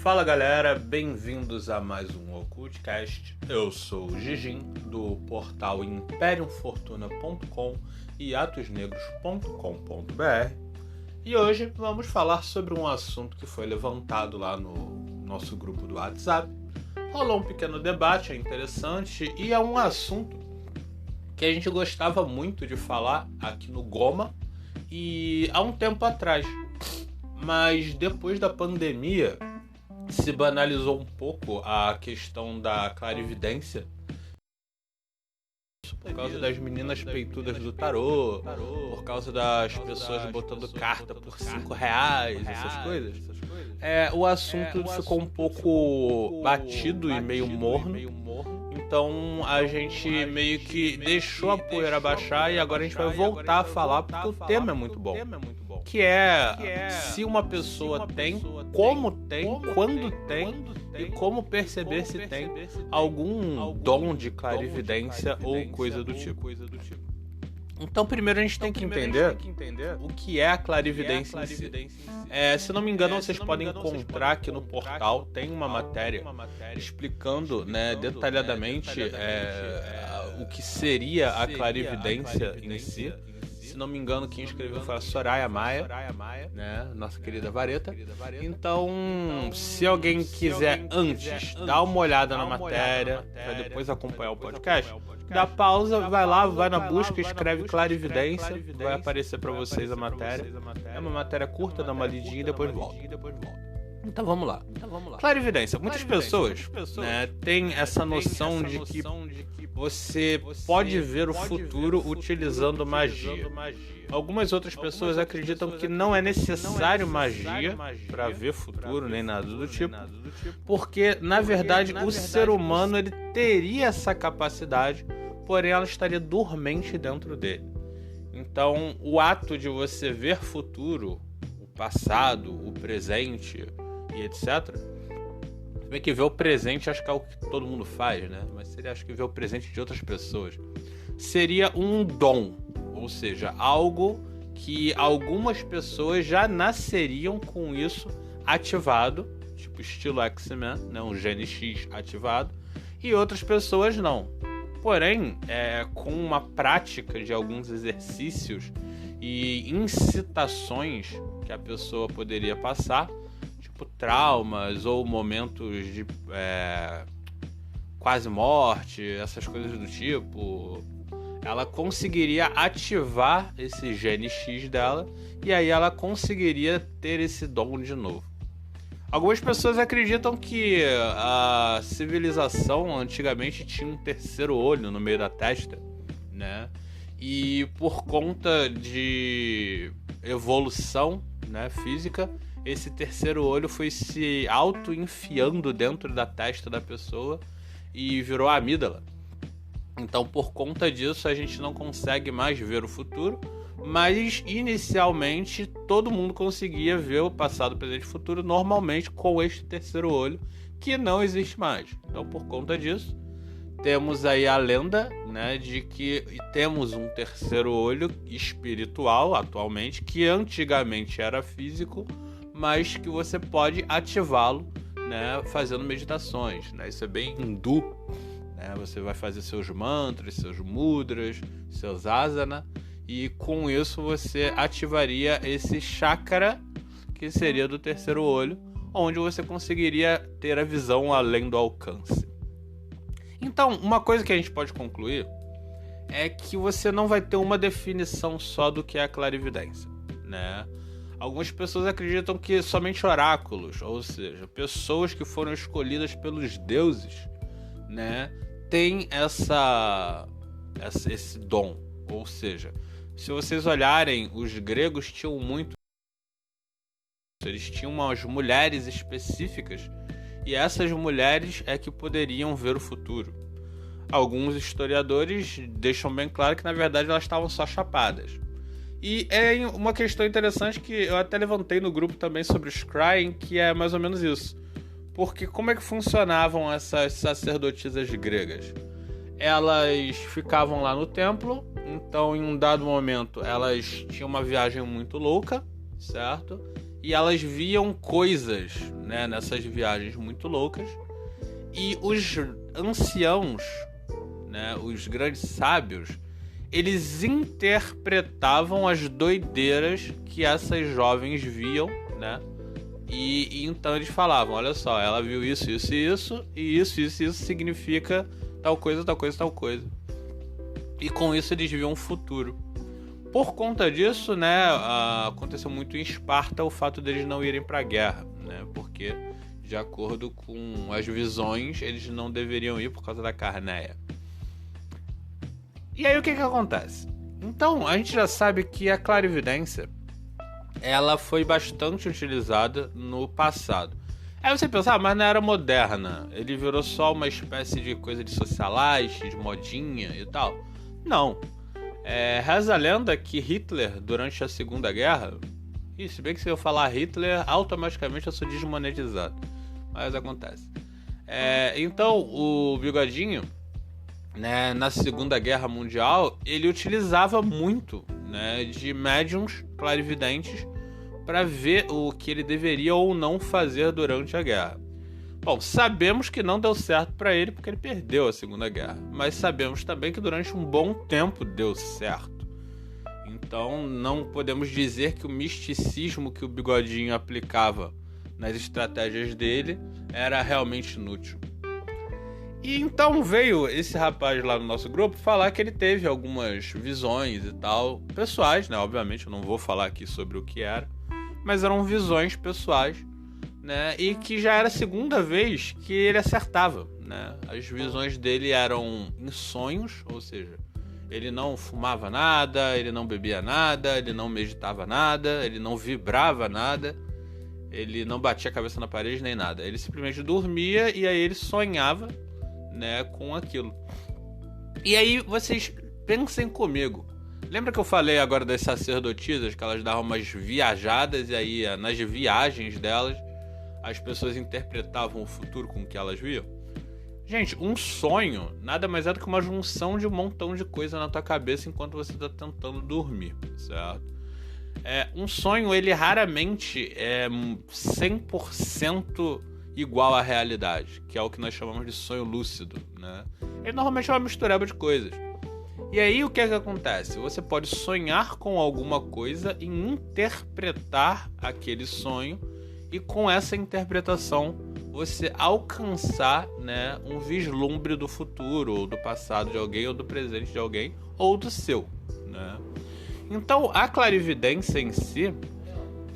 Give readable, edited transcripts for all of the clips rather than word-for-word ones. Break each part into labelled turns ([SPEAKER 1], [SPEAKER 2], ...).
[SPEAKER 1] Fala galera, bem-vindos a mais um Occultcast. Eu sou o Gigim, do portal imperiumfortuna.com e atosnegros.com.br, e hoje vamos falar sobre um assunto que foi levantado lá no nosso grupo do WhatsApp. Rolou um pequeno debate, é interessante, e é um assunto que a gente gostava muito de falar aqui no Goma e há um tempo atrás, mas depois da pandemia se banalizou um pouco a questão da clarividência por causa das meninas peitudas do tarô, por causa das pessoas botando carta por R$5, essas coisas. O assunto ficou um pouco batido e meio morno, então a gente meio que deixou a poeira baixar e agora a gente vai voltar a falar porque o tema é muito bom. Que é se uma pessoa tem, como tem, quando tem e como perceber se tem algum dom de clarividência ou coisa do tipo. Então primeiro a gente tem que entender o que é a clarividência em si. Se não me engano, vocês podem encontrar aqui no portal, tem uma matéria explicando detalhadamente o que seria a clarividência em si. Se não me engano, quem escreveu foi a Soraya Maia, nossa querida vareta. Então, se alguém quiser antes dar uma olhada na matéria, para depois acompanhar o podcast, dá pausa, vai lá, vai na busca, escreve clarividência, vai aparecer para vocês a matéria. É uma matéria curta, dá uma lidinha e depois volta. Então vamos lá. Clarividência. Muitas pessoas têm essa noção de que você pode ver o futuro utilizando magia. Algumas outras pessoas acreditam que não é necessário magia para ver futuro, nem nada do tipo, porque, na verdade, o ser humano ele teria essa capacidade, porém ela estaria dormente dentro dele. Então, o ato de você ver futuro, o passado, o presente e etc., bem que ver o presente acho que é o que todo mundo faz, mas seria, acho que ver o presente de outras pessoas seria um dom, ou seja, algo que algumas pessoas já nasceriam com isso ativado, tipo estilo X-Men, um gene X ativado, e outras pessoas não. Porém, com uma prática de alguns exercícios e incitações que a pessoa poderia passar, traumas ou momentos de quase morte, essas coisas do tipo, ela conseguiria ativar esse gene X dela e aí ela conseguiria ter esse dom de novo. Algumas pessoas acreditam que a civilização antigamente tinha um terceiro olho no meio da testa, e por conta de evolução física, esse terceiro olho foi se auto-enfiando dentro da testa da pessoa e virou a amígdala. Então, por conta disso, a gente não consegue mais ver o futuro, mas inicialmente todo mundo conseguia ver o passado, presente e futuro normalmente com este terceiro olho, que não existe mais. Então, por conta disso, temos aí a lenda de que temos um terceiro olho espiritual atualmente, que antigamente era físico, mas que você pode ativá-lo fazendo meditações. Isso é bem hindu. Você vai fazer seus mantras, seus mudras, seus asana, e com isso você ativaria esse chakra, que seria do terceiro olho, onde você conseguiria ter a visão além do alcance. Então, uma coisa que a gente pode concluir é que você não vai ter uma definição só do que é a clarividência, Algumas pessoas acreditam que somente oráculos, ou seja, pessoas que foram escolhidas pelos deuses, têm esse dom. Ou seja, se vocês olharem, os gregos tinham muito. Eles tinham umas mulheres específicas e essas mulheres é que poderiam ver o futuro. Alguns historiadores deixam bem claro que na verdade elas estavam só chapadas. E é uma questão interessante que eu até levantei no grupo também sobre os Scrying, que é mais ou menos isso. Porque como é que funcionavam essas sacerdotisas gregas? Elas ficavam lá no templo, então em um dado momento elas tinham uma viagem muito louca, certo? e elas viam coisas, né, nessas viagens muito loucas, e os anciãos, né, os grandes sábios, eles interpretavam as doideiras que essas jovens viam, né? E então eles falavam, olha só, ela viu isso, isso e isso, e isso significa tal coisa, tal coisa, tal coisa. E com isso eles viam um futuro. Por conta disso, né, aconteceu muito em Esparta o fato deles não irem para a guerra, né? Porque, de acordo com as visões, eles não deveriam ir por causa da Carneia. E aí o que acontece? Então, a gente já sabe que a clarividência, ela foi bastante utilizada no passado. Aí você pensa, mas na era moderna, ele virou só uma espécie de coisa de socialite, de modinha e tal? Não. Reza a lenda que Hitler, durante a Segunda Guerra... E se bem que se eu falar Hitler, automaticamente eu sou desmonetizado. Mas acontece. Então, o Bigodinho, né, na Segunda Guerra Mundial, ele utilizava muito, né, de médiums clarividentes para ver o que ele deveria ou não fazer durante a guerra. Bom, sabemos que não deu certo para ele porque ele perdeu a Segunda Guerra, mas sabemos também que durante um bom tempo deu certo. Então não podemos dizer que o misticismo que o Bigodinho aplicava nas estratégias dele era realmente inútil. E então veio esse rapaz lá no nosso grupo falar que ele teve algumas visões e tal, pessoais, né? Obviamente eu não vou falar aqui sobre o que era, mas eram visões pessoais, né? E que já era a segunda vez que ele acertava, né? As visões dele eram em sonhos, ou seja, ele não fumava nada, ele não bebia nada, ele não meditava nada, ele não vibrava nada, ele não batia a cabeça na parede nem nada. Ele simplesmente dormia e aí ele sonhava, né, com aquilo. E aí vocês pensem comigo. Lembra que eu falei agora das sacerdotisas, que elas davam umas viajadas e aí nas viagens delas as pessoas interpretavam o futuro com o que elas viam? Gente, um sonho nada mais é do que uma junção de um montão de coisa na tua cabeça enquanto você está tentando dormir, certo? Um sonho, ele raramente é 100% igual à realidade, que é o que nós chamamos de sonho lúcido, né? Ele normalmente é uma mistureba de coisas. E aí o que acontece? Você pode sonhar com alguma coisa e interpretar aquele sonho, e com essa interpretação você alcançar, né, um vislumbre do futuro, ou do passado de alguém, ou do presente de alguém, ou do seu, né? Então a clarividência em si,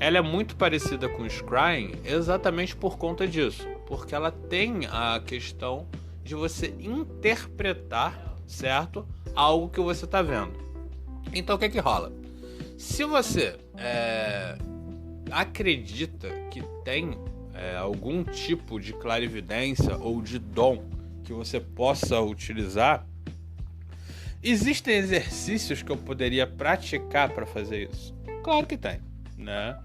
[SPEAKER 1] ela é muito parecida com o scrying exatamente por conta disso, porque ela tem a questão de você interpretar, certo, algo que você está vendo. Então o que rola? Se você acredita que tem algum tipo de clarividência ou de dom que você possa utilizar, existem exercícios que eu poderia praticar para fazer isso? Claro que tem, né?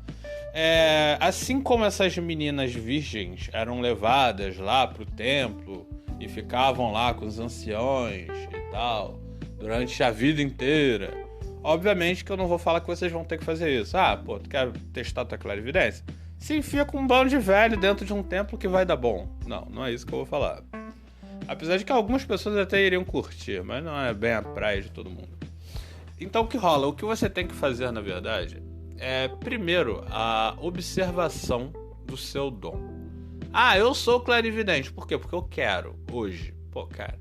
[SPEAKER 1] Assim como essas meninas virgens eram levadas lá pro templo e ficavam lá com os anciões e tal durante a vida inteira, obviamente que eu não vou falar que vocês vão ter que fazer isso. Tu quer testar tua clarividência? Se enfia com um bando de velho dentro de um templo que vai dar bom. Não é isso que eu vou falar. Apesar de que algumas pessoas até iriam curtir, mas não é bem a praia de todo mundo. Então o que rola? O que você tem que fazer, na verdade, é primeiro a observação do seu dom. Eu sou clarividente. Por quê? Porque eu quero hoje. Quero.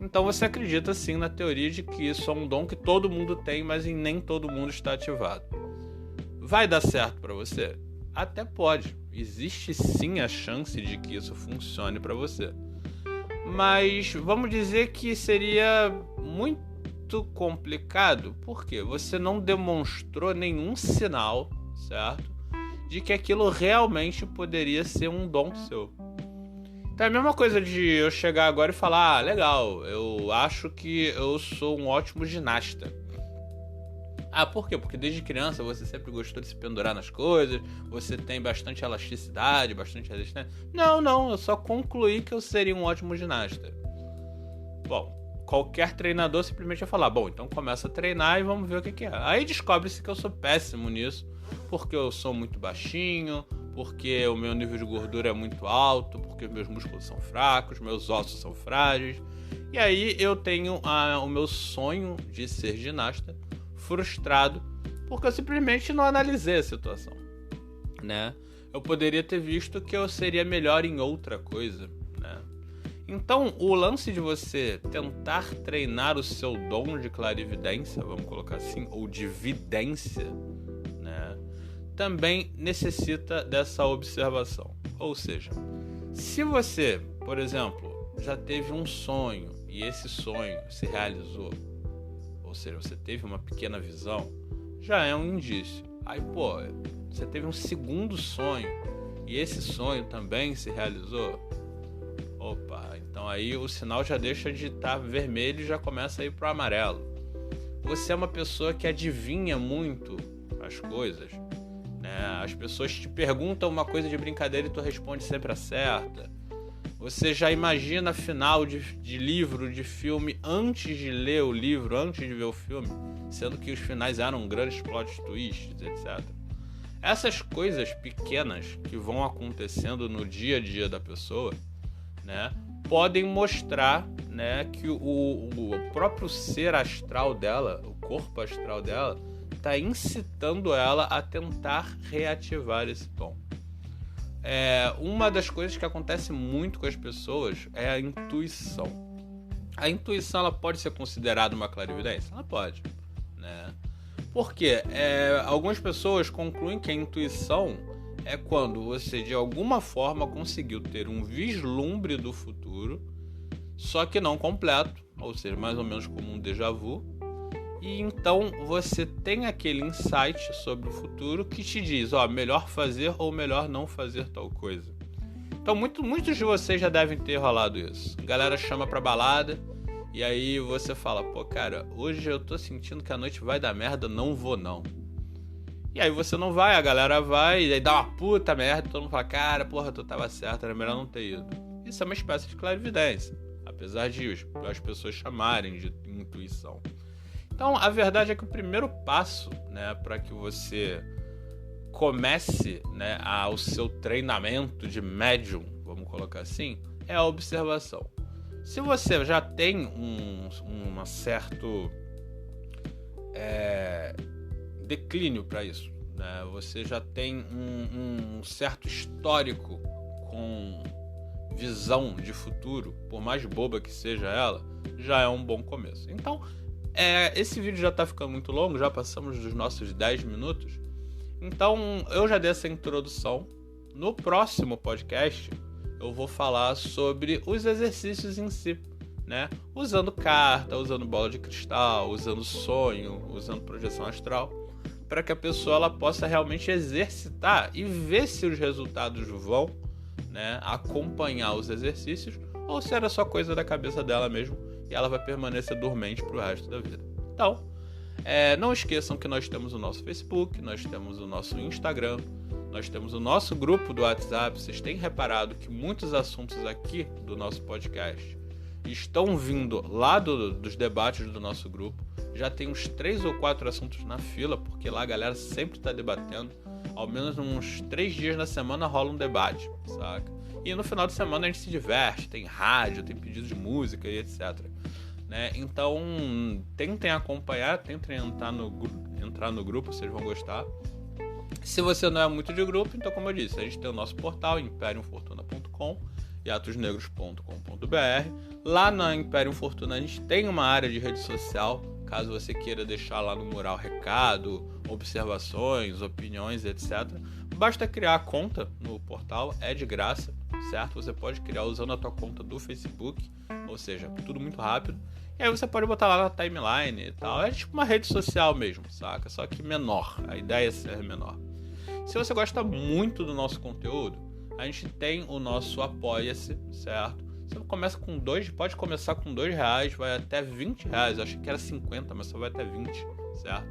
[SPEAKER 1] Então você acredita sim na teoria de que isso é um dom que todo mundo tem, mas em nem todo mundo está ativado. Vai dar certo para você? Até pode. Existe sim a chance de que isso funcione para você. Mas vamos dizer que seria muito complicado, porque você não demonstrou nenhum sinal, certo, de que aquilo realmente poderia ser um dom seu. Então é a mesma coisa de eu chegar agora e falar, legal, eu acho que eu sou um ótimo ginasta. Por quê? Porque desde criança você sempre gostou de se pendurar nas coisas, você tem bastante elasticidade, bastante resistência. Não, eu só concluí que eu seria um ótimo ginasta. Bom, qualquer treinador simplesmente vai falar, bom, então começa a treinar e vamos ver o que é. Aí descobre-se que eu sou péssimo nisso, porque eu sou muito baixinho, porque o meu nível de gordura é muito alto, porque meus músculos são fracos, meus ossos são frágeis. E aí eu tenho o meu sonho de ser ginasta frustrado, porque eu simplesmente não analisei a situação, né? Eu poderia ter visto que eu seria melhor em outra coisa, né? Então, o lance de você tentar treinar o seu dom de clarividência, vamos colocar assim, ou de vidência, né, também necessita dessa observação. Ou seja, se você, por exemplo, já teve um sonho e esse sonho se realizou, ou seja, você teve uma pequena visão, já é um indício. Aí, você teve um segundo sonho e esse sonho também se realizou. Opa, então aí o sinal já deixa de estar vermelho e já começa a ir pro amarelo. Você é uma pessoa que adivinha muito as coisas, né? As pessoas te perguntam uma coisa de brincadeira e tu responde sempre a certa. Você já imagina final de livro, de filme, antes de ler o livro, antes de ver o filme, sendo que os finais eram grandes plot twists, etc. Essas coisas pequenas que vão acontecendo no dia a dia da pessoa, né, podem mostrar, né, que o próprio ser astral dela, o corpo astral dela, está incitando ela a tentar reativar esse dom. Uma das coisas que acontece muito com as pessoas é a intuição. A intuição ela pode ser considerada uma clarividência? Ela pode, né? Porque algumas pessoas concluem que a intuição é quando você de alguma forma conseguiu ter um vislumbre do futuro, só que não completo, ou seja, mais ou menos como um déjà vu, e então você tem aquele insight sobre o futuro que te diz, melhor fazer ou melhor não fazer tal coisa. Então muitos de vocês já devem ter rolado isso. A galera chama pra balada e aí você fala, cara, hoje eu tô sentindo que a noite vai dar merda, não vou não. E aí você não vai, a galera vai, e aí dá uma puta merda, todo mundo fala, cara, tu tava certo, era melhor não ter ido. Isso é uma espécie de clarividência, apesar de as pessoas chamarem de intuição. Então, a verdade é que o primeiro passo, né, para que você comece, né, o seu treinamento de médium, vamos colocar assim, é a observação. Se você já tem um certo declínio para isso, né? Você já tem um certo histórico com visão de futuro, por mais boba que seja ela, já é um bom começo. Então, esse vídeo já está ficando muito longo, já passamos dos nossos 10 minutos, então eu já dei essa introdução. No próximo podcast eu vou falar sobre os exercícios em si, né? Usando carta, usando bola de cristal, usando sonho, usando projeção astral, para que a pessoa ela possa realmente exercitar e ver se os resultados vão, né, acompanhar os exercícios ou se era só coisa da cabeça dela mesmo e ela vai permanecer dormente pro resto da vida. Então, não esqueçam que nós temos o nosso Facebook, nós temos o nosso Instagram, nós temos o nosso grupo do WhatsApp. Vocês têm reparado que muitos assuntos aqui do nosso podcast estão vindo lá dos debates do nosso grupo. Já tem uns 3 ou 4 assuntos na fila, porque lá a galera sempre está debatendo. Ao menos uns 3 dias na semana rola um debate, saca? E no final de semana a gente se diverte, tem rádio, tem pedido de música e etc. Né? Então, tentem acompanhar, tentem entrar no grupo, vocês vão gostar. Se você não é muito de grupo, então como eu disse, a gente tem o nosso portal, imperiumfortuna.com e atosnegros.com.br. Lá na Imperium Fortuna a gente tem uma área de rede social, caso você queira deixar lá no mural recado, observações, opiniões, etc. Basta criar a conta no portal, é de graça, certo? Você pode criar usando a tua conta do Facebook, ou seja, tudo muito rápido. E aí você pode botar lá na timeline e tal. É tipo uma rede social mesmo, saca? Só que menor, a ideia é ser menor. Se você gosta muito do nosso conteúdo, a gente tem o nosso Apoia-se, certo? Você começa com pode começar com R$2, vai até R$20. Eu achei que era 50, mas só vai até 20, certo?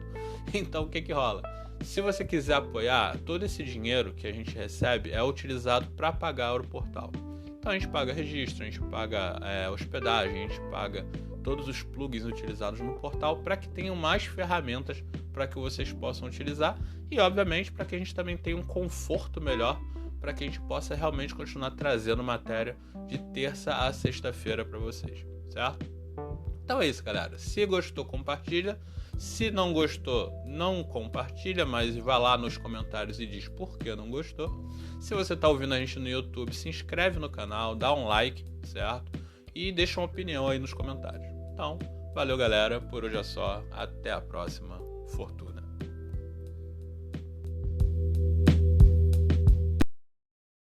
[SPEAKER 1] Então o que rola? Se você quiser apoiar, todo esse dinheiro que a gente recebe é utilizado para pagar o portal. Então a gente paga registro, a gente paga hospedagem, a gente paga todos os plugins utilizados no portal para que tenham mais ferramentas para que vocês possam utilizar e, obviamente, para que a gente também tenha um conforto melhor, para que a gente possa realmente continuar trazendo matéria de terça a sexta-feira para vocês, certo? Então é isso, galera. Se gostou, compartilha. Se não gostou, não compartilha, mas vá lá nos comentários e diz por que não gostou. Se você está ouvindo a gente no YouTube, se inscreve no canal, dá um like, certo? E deixa uma opinião aí nos comentários. Então, valeu, galera. Por hoje é só. Até a próxima. Fortuna.